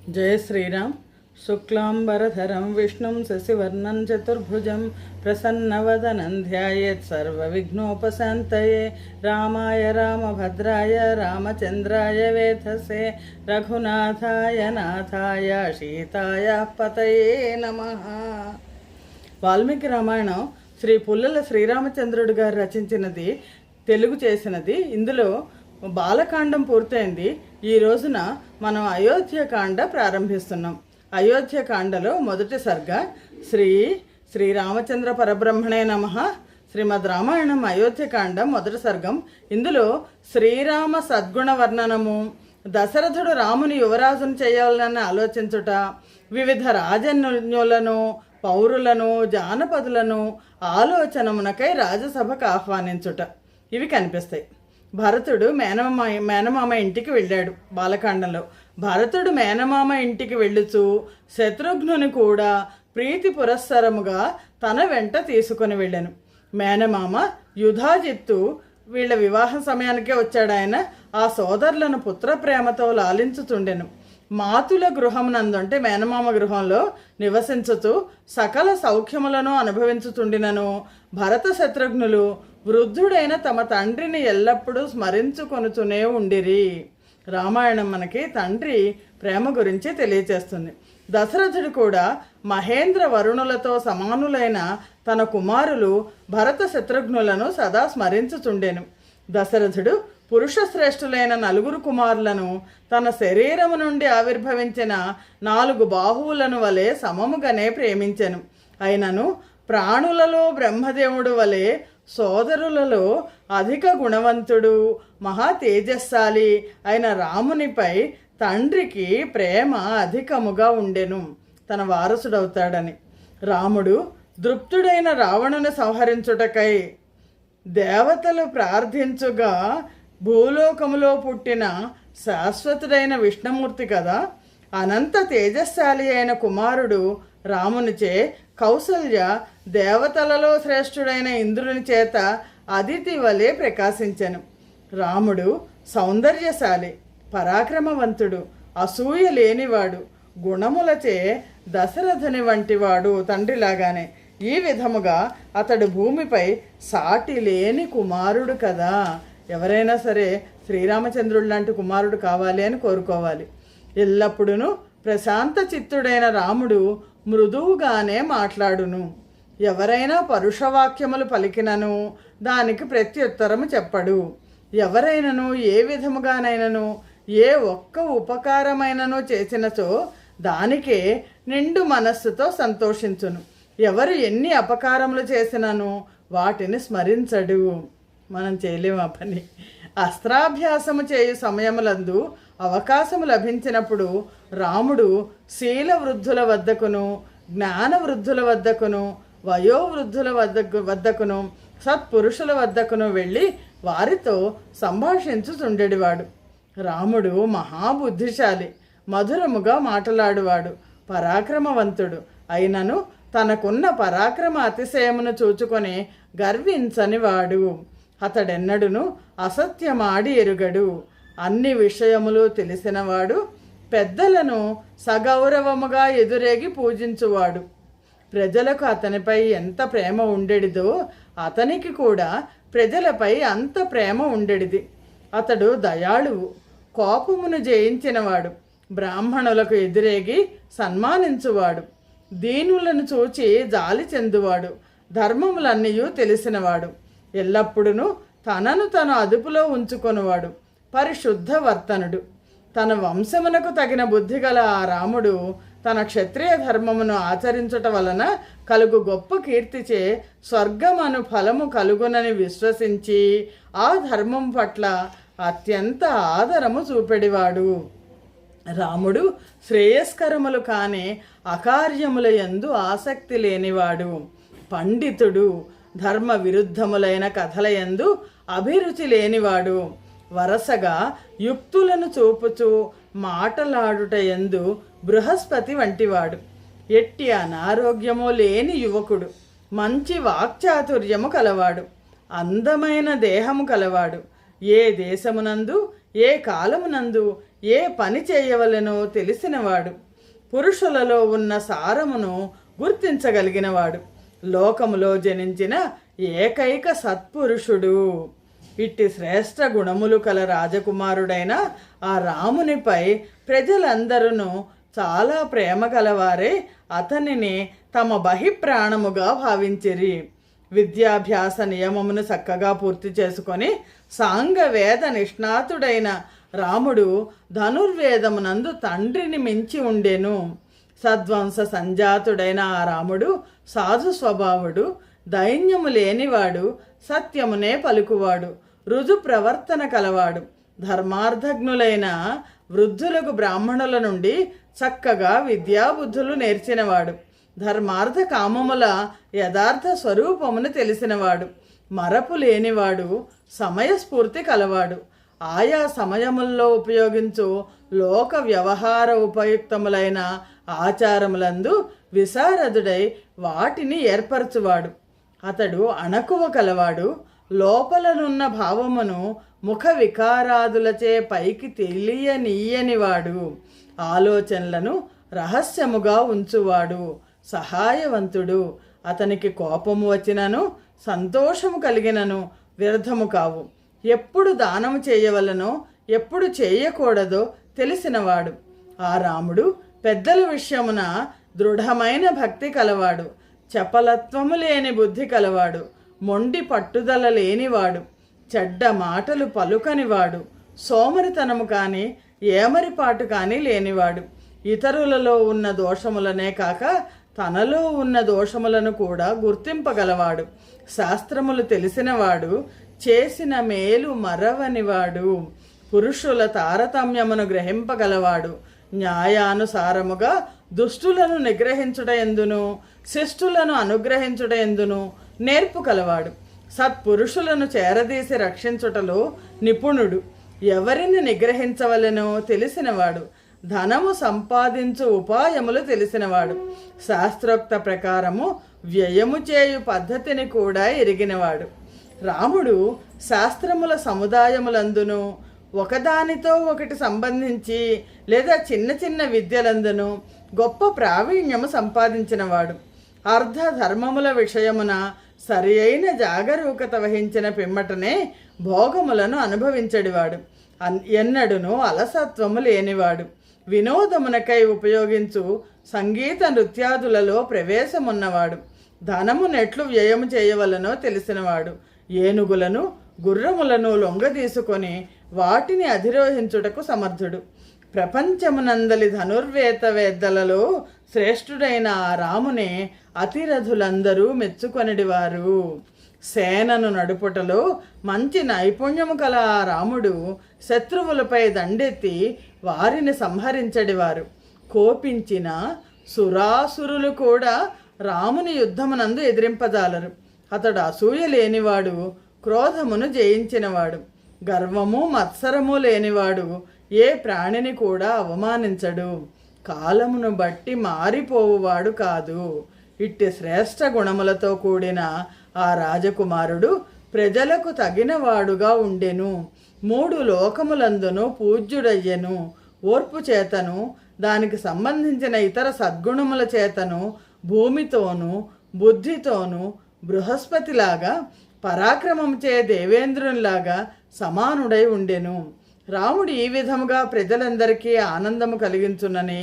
जय श्रीराम। शुक्लांबरधरं विष्णुं शशिवर्णं चतुर्भुजं प्रसन्नवदनं ध्यायेत् सर्वविघ्नोपशान्तये। रामाय रामभद्राय रामचन्द्राय वेधसे रघुनाथाय नाथाय सीताय पतये नमः। వాల్మీకి రామాయణం శ్రీ పుల్లల శ్రీరామచంద్రుడు గారు రచించినది, తెలుగు చేసినది. ఇందులో బాలకాండం పూర్తయింది. ఈ రోజున మనం అయోధ్యకాండ ప్రారంభిస్తున్నాం. అయోధ్యకాండలో మొదటి సర్గ శ్రీరామచంద్ర పరబ్రహ్మణే నమః. శ్రీమద్ రామాయణం అయోధ్యకాండం మొదటి సర్గం. ఇందులో శ్రీరామ సద్గుణ వర్ణనము, దశరథుడు రాముని యువరాజును చేయాలని ఆలోచించుట, వివిధ రాజన్యులను, పౌరులను, జానపదులను ఆలోచనమునకై రాజసభకు ఆహ్వానించుట, ఇవి కనిపిస్తాయి. భరతుడు మేనమామ ఇంటికి వెళ్ళాడు. బాలకాండంలో భరతుడు మేనమామ ఇంటికి వెళ్ళుచు శత్రుఘ్నుని కూడా ప్రీతి పురస్సరముగా తన వెంట తీసుకొని వెళ్ళాను. మేనమామ యుధాజిత్తు వీళ్ళ వివాహ సమయానికే వచ్చాడు. ఆయన ఆ సోదరులను పుత్ర ప్రేమతో లాలించుతుండెను. మాతుల గృహమునందు అంటే మేనమామ గృహంలో నివసించుతూ సకల సౌఖ్యములను అనుభవించుతుండినను భరత శత్రుఘ్నులు వృద్ధుడైన తమ తండ్రిని ఎల్లప్పుడూ స్మరించుకొనుతూనే ఉండిరి. రామాయణం మనకి తండ్రి ప్రేమ గురించి తెలియచేస్తుంది. దశరథుడు కూడా మహేంద్ర వరుణులతో సమానులైన తన కుమారులు భరత శత్రుఘ్నులను సదా స్మరించుచుండెను. దశరథుడు పురుష శ్రేష్ఠులైన 4 కుమారులను తన శరీరము నుండి ఆవిర్భవించిన 4 బాహువులను వలె సమముగానే ప్రేమించెను. అయినను ప్రాణులలో బ్రహ్మదేవుడు వలె సోదరులలో అధిక గుణవంతుడు, మహా తేజస్శాలి అయిన రామునిపై తండ్రికి ప్రేమ అధికముగా ఉండెను, తన వారసుడవుతాడని. రాముడు దృప్తుడైన రావణుని సంహరించుటకై దేవతలు ప్రార్థించుగా భూలోకములో పుట్టిన శాశ్వతుడైన విష్ణుమూర్తి కదా. అనంత తేజస్శాలి అయిన కుమారుడు రామునిచే కౌసల్య దేవతలలో శ్రేష్ఠుడైన ఇంద్రుని చేత అదితి వలె ప్రకాశించెను. రాముడు సౌందర్యశాలి, పరాక్రమవంతుడు, అసూయ లేనివాడు, గుణములచే దశరథుని వంటివాడు, తండ్రిలాగానే. ఈ విధముగా అతడు భూమిపై సాటి లేని కుమారుడు కదా. ఎవరైనా సరే శ్రీరామచంద్రుడు లాంటి కుమారుడు కావాలి అని కోరుకోవాలి. ఎల్లప్పుడూ ప్రశాంత చిత్తుడైన రాముడు మృదువుగానే మాట్లాడును. ఎవరైనా పరుషవాక్యములు పలికినను దానికి ప్రత్యుత్తరము చెప్పడు. ఎవరైనను ఏ విధముగానైనను ఏ ఒక్క ఉపకారమైనను చేసినచో దానికే నిండు మనస్సుతో సంతోషించును. ఎవరు ఎన్ని అపకారములు చేసినను వాటిని స్మరించడు. మనం చేయలేము ఆ పని. అస్త్రాభ్యాసము చేయు సమయములందు అవకాశము లభించినప్పుడు రాముడు శీల వృద్ధుల వద్దకును, జ్ఞాన వృద్ధుల వద్దకును, వయోవృద్ధుల వద్దకును, సత్పురుషుల వద్దకును వెళ్ళి వారితో సంభాషించుచుండెడివాడు. రాముడు మహాబుద్ధిశాలి, మధురముగా మాట్లాడువాడు, పరాక్రమవంతుడు. అయినను తనకున్న పరాక్రమ అతిశయమును చూచుకొని గర్వించనివాడు. అతడెన్నడును అసత్యమాడి ఎరుగడు. అన్ని విషయములు తెలిసినవాడు, పెద్దలను సగౌరవముగా ఎదురేగి పూజించువాడు. ప్రజలకు అతనిపై ఎంత ప్రేమ ఉండేడిదో అతనికి కూడా ప్రజలపై అంత ప్రేమ ఉండేడిది. అతడు దయాళువు, కోపమును జయించినవాడు, బ్రాహ్మణులకు ఎదురేగి సన్మానించువాడు, దీనులను చూచి జాలి చెందువాడు, ధర్మములన్నీ తెలిసినవాడు, ఎల్లప్పుడూ తనను తను అదుపులో ఉంచుకొనివాడు, పరిశుద్ధ వర్తనుడు. తన వంశమునకు తగిన బుద్ధి గల ఆ రాముడు తన క్షత్రియ ధర్మమును ఆచరించుట వలన కలుగు గొప్ప కీర్తిచే స్వర్గమను ఫలము కలుగునని విశ్వసించి ఆ ధర్మం పట్ల అత్యంత ఆదరము చూపెడివాడు. రాముడు శ్రేయస్కరములు కాని అకార్యముల యందు ఆసక్తి లేనివాడు, పండితుడు, ధర్మ విరుద్ధములైన కథలయందు అభిరుచి లేనివాడు, వరసగా యుక్తులను చూపుచూ మాటలాడుట యందు బృహస్పతి వంటివాడు, ఎట్టి అనారోగ్యము లేని యువకుడు, మంచి వాక్చాతుర్యము కలవాడు, అందమైన దేహము కలవాడు, ఏ దేశమునందు ఏ కాలమునందు ఏ పని చేయవలెనో తెలిసినవాడు, పురుషులలో ఉన్న సారమును గుర్తించగలిగినవాడు, లోకములో జనించిన ఏకైక సత్పురుషుడు. ఇట్టి శ్రేష్ఠ గుణములు కల రాజకుమారుడైన ఆ రామునిపై ప్రజలందరూ చాలా ప్రేమ గలవారే అతనిని తమ బహిప్రాణముగా భావించిరి. విద్యాభ్యాస నియమమును చక్కగా పూర్తి చేసుకొని సాంగవేద నిష్ణాతుడైన రాముడు ధనుర్వేదమునందు తండ్రిని మించి ఉండెను. సద్వంశ సంజాతుడైన ఆ రాముడు సాధు స్వభావుడు, దైన్యము లేనివాడు, సత్యమునే పలుకువాడు, రుజు ప్రవర్తన కలవాడు, ధర్మార్థజ్ఞులైన వృద్ధులకు బ్రాహ్మణుల నుండి చక్కగా విద్యాబుద్ధులు నేర్చినవాడు, ధర్మార్థ కామముల యథార్థ స్వరూపమును తెలిసినవాడు, మరపు లేనివాడు, సమయస్ఫూర్తి కలవాడు, ఆయా సమయముల్లో ఉపయోగించు లోక వ్యవహార ఉపయుక్తములైన ఆచారములందు విశారదుడై వాటిని ఏర్పరచువాడు. అతడు అణకువ కలవాడు, లోపలనున్న భావమును ముఖ వికారాదులచే పైకి తెలియనీయనివాడు, ఆలోచనలను రహస్యముగా ఉంచువాడు, సహాయవంతుడు. అతనికి కోపము వచ్చినను సంతోషము కలిగినను వ్యర్థము కావు. ఎప్పుడు దానము చేయవలనో ఎప్పుడు చేయకూడదో తెలిసినవాడు. ఆ రాముడు పెద్దల విషయమున దృఢమైన భక్తి కలవాడు, చపలత్వము లేని బుద్ధి కలవాడు, మొండి పట్టుదల లేనివాడు, చెడ్డ మాటలు పలుకనివాడు, సోమరితనము కానీ ఏమరిపాటు కానీ లేనివాడు, ఇతరులలో ఉన్న దోషములనే కాక తనలో ఉన్న దోషములను కూడా గుర్తింపగలవాడు, శాస్త్రములు తెలిసినవాడు, చేసిన మేలు మరవనివాడు, పురుషుల తారతమ్యమును గ్రహింపగలవాడు, న్యాయానుసారముగా దుష్టులను నిగ్రహించుట ఎందును శిష్టులను అనుగ్రహించుట ఎందును నేర్పు కలవాడు, సత్పురుషులను చేరదీసి రక్షించుటలో నిపుణుడు, ఎవరిని నిగ్రహించవలెనో తెలిసినవాడు, ధనము సంపాదించు ఉపాయములు తెలిసినవాడు, శాస్త్రోక్త ప్రకారము వ్యయము చేయు పద్ధతిని కూడా ఎరిగినవాడు. రాముడు శాస్త్రముల సముదాయములందును ఒకదానితో ఒకటి సంబంధించి లేదా చిన్న చిన్న విద్యలందును గొప్ప ప్రావీణ్యము సంపాదించినవాడు. అర్ధ ధర్మముల విషయమున సరి అయిన జాగరూకత వహించిన పిమ్మటనే భోగములను అనుభవించడివాడు, ఎన్నడును అలసత్వము లేనివాడు, వినోదమునకై ఉపయోగించు సంగీత నృత్యాదులలో ప్రవేశమున్నవాడు, ధనము నెట్లు వ్యయము చేయవలనో తెలిసినవాడు, ఏనుగులను గుర్రములను లొంగదీసుకొని వాటిని అధిరోహించుటకు సమర్థుడు. ప్రపంచమునందలి ధనుర్వేత్తవేత్తలలో శ్రేష్ఠుడైన ఆ రామునే అతిరథులందరూ మెచ్చుకొనిడివారు. సేనను నడుపుటలో మంచి నైపుణ్యము కల ఆ రాముడు శత్రువులపై దండెత్తి వారిని సంహరించడివారు. కోపించిన సురాసురులు కూడా రాముని యుద్ధమునందు ఎదిరింపజాలరు. అతడు అసూయ లేనివాడు, క్రోధమును జయించినవాడు, గర్వము మత్సరము లేనివాడు, ఏ ప్రాణిని కూడా అవమానించడు, కాలమును బట్టి మారిపోవువాడు కాదు. ఇట్టి శ్రేష్ఠ గుణములతో కూడిన ఆ రాజకుమారుడు ప్రజలకు తగినవాడుగా ఉండెను. 3 లోకములందును పూజ్యుడయ్యెను. ఓర్పు చేతను దానికి సంబంధించిన ఇతర సద్గుణముల చేతను భూమితోనూ బుద్ధితోనూ బృహస్పతిలాగా పరాక్రమంచే దేవేంద్రునిలాగా సమానుడై ఉండెను. రాముడు ఈ విధముగా ప్రజలందరికీ ఆనందము కలిగించునని,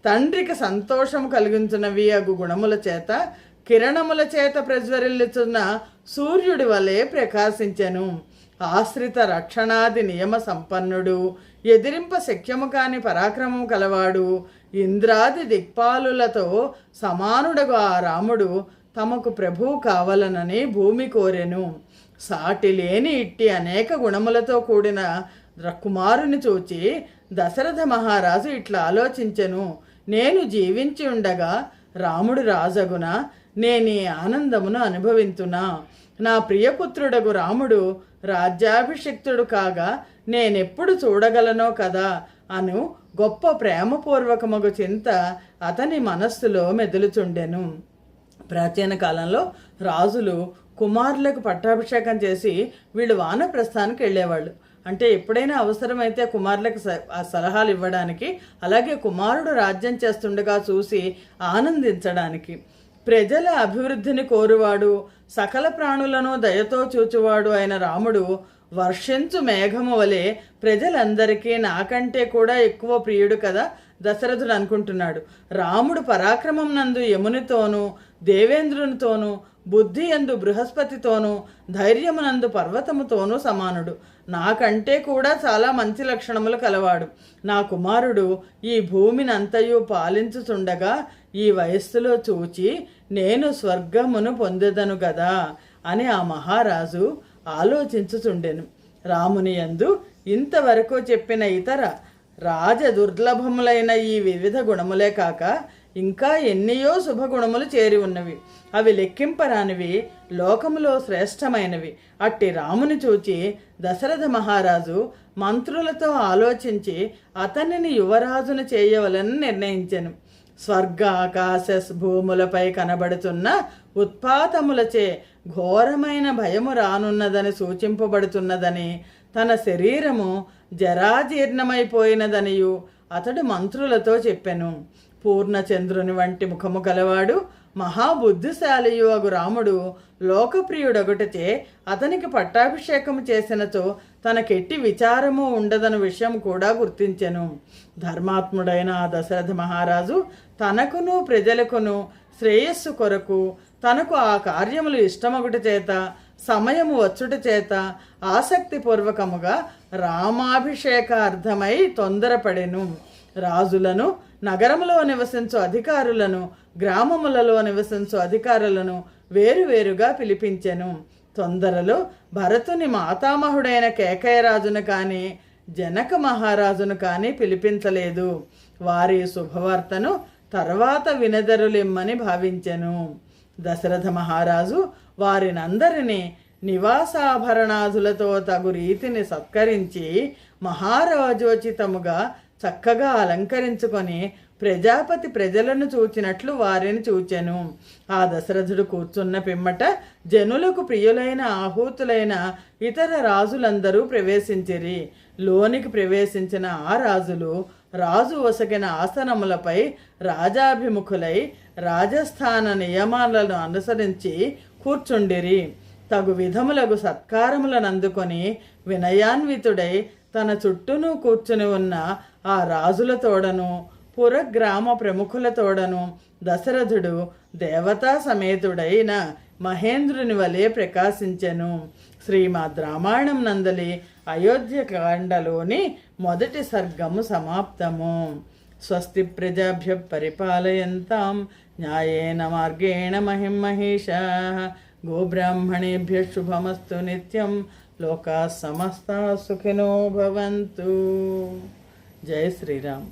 తండ్రికి సంతోషము కలిగించునవి అగు గుణముల చేత కిరణముల చేత ప్రజ్వరిల్లుచున్న సూర్యుడి వలె ప్రకాశించెను. ఆశ్రిత రక్షణాది నియమ సంపన్నుడు, ఎదిరింప శక్యము కాని పరాక్రమం కలవాడు, ఇంద్రాది దిక్పాలులతో సమానుడగు ఆ రాముడు తమకు ప్రభువు కావలనని భూమి కోరెను. సాటి లేని ఇట్టి అనేక గుణములతో కూడిన కుమారుని చూచి దశరథ మహారాజు ఇట్లా ఆలోచించెను, నేను జీవించి ఉండగా రాముడు రాజగున నేనీ ఆనందమును అనుభవింతునా? నా ప్రియపుత్రుడగు రాముడు రాజ్యాభిషిక్తుడు కాగా నేనెప్పుడు చూడగలనో కదా అను గొప్ప ప్రేమపూర్వకమగు చింత అతని మనస్సులో మెదులుచుండెను. ప్రాచీన కాలంలో రాజులు కుమారులకు పట్టాభిషేకం చేసి వీళ్ళు వానప్రస్థానికి వెళ్ళేవాళ్ళు. అంటే ఎప్పుడైనా అవసరమైతే కుమారులకు సలహాలు ఇవ్వడానికి, అలాగే కుమారుడు రాజ్యం చేస్తుండగా చూసి ఆనందించడానికి. ప్రజల అభివృద్ధిని కోరువాడు, సకల ప్రాణులను దయతో చూచువాడు అయిన రాముడు వర్షించు మేఘము వలె ప్రజలందరికీ నాకంటే కూడా ఎక్కువ ప్రియుడు కదా దశరథుడు అనుకుంటున్నాడు. రాముడు పరాక్రమం నందు యమునితోనూ, దేవేంద్రునితోనూ, బుద్ధి యందు బృహస్పతితోనూ, ధైర్యమునందు పర్వతముతోనూ సమానుడు. నాకంటే కూడా చాలా మంచి లక్షణములు కలవాడు. నా కుమారుడు ఈ భూమిని అంతయు పాలించుచుండగా ఈ వయస్సులో చూచి నేను స్వర్గమును పొందెదను గదా అని ఆ మహారాజు ఆలోచించుచుండెను. రాముని యందు ఇంతవరకు చెప్పిన ఇతర రాజ దుర్లభములైన ఈ వివిధ గుణములే కాక ఇంకా ఎన్నియో శుభగుణములు చేరి ఉన్నవి. అవి లెక్కింపరానివి, లోకములో శ్రేష్టమైనవి. అట్టి రాముని చూచి దశరథ మహారాజు మంత్రులతో ఆలోచించి అతనిని యువరాజును చేయవలని నిర్ణయించెను. స్వర్గ ఆకాశ భూములపై కనబడుతున్న ఉత్పాతములచే ఘోరమైన భయము రానున్నదని సూచింపబడుతున్నదని, తన శరీరము జరాజీర్ణమైపోయినదనియు అతడు మంత్రులతో చెప్పెను. పూర్ణచంద్రుని వంటి ముఖము గలవాడు, మహాబుద్ధిశాలియు అగు రాముడు లోకప్రియుడొకటిచే అతనికి పట్టాభిషేకము చేసినచో తనకెట్టి విచారము ఉండదన్న విషయం కూడా గుర్తించెను. ధర్మాత్ముడైన ఆ దశరథ మహారాజు తనకును ప్రజలకును శ్రేయస్సు కొరకు తనకు ఆ కార్యములు ఇష్టమొకటి చేత, సమయము వచ్చుట చేత ఆసక్తిపూర్వకముగా రామాభిషేకార్థమై తొందరపడెను. రాజులను, నగరములో నివసించు అధికారులను, గ్రామములలో నివసించు అధికారులను వేరువేరుగా పిలిపించెను. తొందరలో భరతుని మాతామహుడైన కేకయరాజును కానీ జనక మహారాజును కానీ పిలిపించలేదు. వారి శుభవార్తను తర్వాత వినదరులిమ్మని భావించెను. దశరథ మహారాజు వారినందరినీ నివాసాభరణాదులతో తగు రీతిని సత్కరించి మహారాజోచితముగా చక్కగా అలంకరించుకొని ప్రజాపతి ప్రజలను చూచినట్లు వారిని చూచెను. ఆ దశరథుడు కూర్చున్న పిమ్మట జనులకు ప్రియులైన ఆహూతులైన ఇతర రాజులందరూ ప్రవేశించిరి. లోనికి ప్రవేశించిన ఆ రాజులు రాజు వసగిన ఆసనములపై రాజాభిముఖులై రాజస్థాన నియమాలను అనుసరించి కూర్చుండిరి. తగు విధములగు సత్కారములను అందుకొని వినయాన్వితుడై తన చుట్టూను కూర్చుని ఉన్న ఆ రాజుల తోడను, పురగ్రామ ప్రముఖుల తోడను దశరథుడు దేవతా సమేతుడైన మహేంద్రుని వలె ప్రకాశించెను. శ్రీమద్ రామాయణం నందలి అయోధ్యకాండలోని మొదటి సర్గము సమాప్తము. స్వస్తి ప్రజాభ్య పరిపాలయంతాం న్యాయేన మార్గేణ మహిం మహిషాః. గోబ్రాహ్మణేభ్య శుభమస్తు నిత్యం. లోకాః సమస్తాః సుఖినో భవంతు. జై శ్రీరామ్.